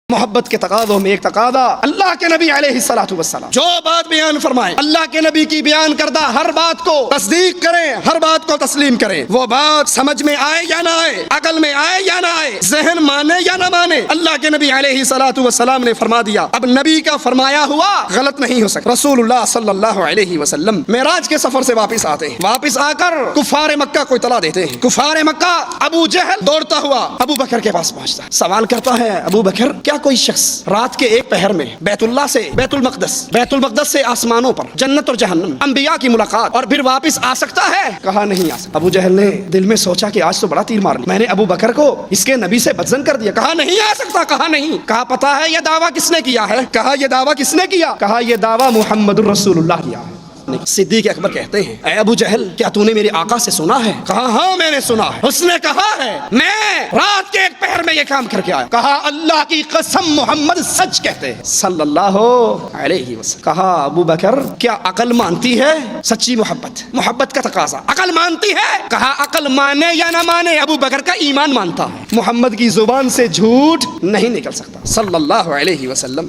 محبت کے تقاضوں میں ایک تقاضا اللہ کے نبی علیہ الصلوۃ والسلام جو بات بیان فرمائیں، اللہ کے نبی کی بیان کردہ ہر بات کو تصدیق کریں، ہر بات کو تسلیم کریں، وہ بات سمجھ میں آئے یا نہ آئے، عقل میں آئے یا نہ آئے، ذہن مانے یا نہ مانے، اللہ کے نبی علیہ الصلوۃ والسلام نے فرما دیا، اب نبی کا فرمایا ہوا غلط نہیں ہو سکتا۔ رسول اللہ صلی اللہ علیہ وسلم معراج کے سفر سے واپس آتے ہیں، واپس آ کر کفار مکہ کو اطلاع دیتے ہیں۔ کفار مکہ ابو جہل دوڑتا ہوا ابو بکر کے پاس پہنچتا ہے، سوال کرتا ہے ابو بکر کیا کوئی شخص رات کے ایک پہر میں بیت اللہ سے بیت المقدس سے آسمانوں پر جنت اور جہنم انبیاء کی ملاقات اور پھر واپس آ سکتا ہے؟ کہا نہیں آ سکتا۔ ابو جہل نے دل میں سوچا کہ آج تو بڑا تیر مار لیا، میں نے ابو بکر کو اس کے نبی سے بدزن کر دیا۔ کہا نہیں آ سکتا، کہا نہیں، کہا پتا ہے یہ دعویٰ کس نے کیا ہے؟ کہا یہ دعویٰ کس نے کیا؟ کہا یہ دعویٰ محمد الرسول اللہ کیا۔ صدیق اکبر کہتے ہیں اے ابو جہل کیا تو نے میرے آقا سے سنا ہے؟ کہا ہاں میں نے سنا ہے۔ اس نے کہا ہے میں رات کے ایک پہر میں یہ کام کر کے آیا۔ کہا اللہ کی قسم محمد سچ کہتے ہیں صلی اللہ علیہ وسلم۔ کہا ابو بکر کیا عقل مانتی ہے سچی محبت کا تقاضا؟ عقل مانتی ہے؟ کہا عقل مانے یا نہ مانے ابو بکر کا ایمان مانتا ہے، محمد کی زبان سے جھوٹ نہیں نکل سکتا صلی اللہ علیہ وسلم۔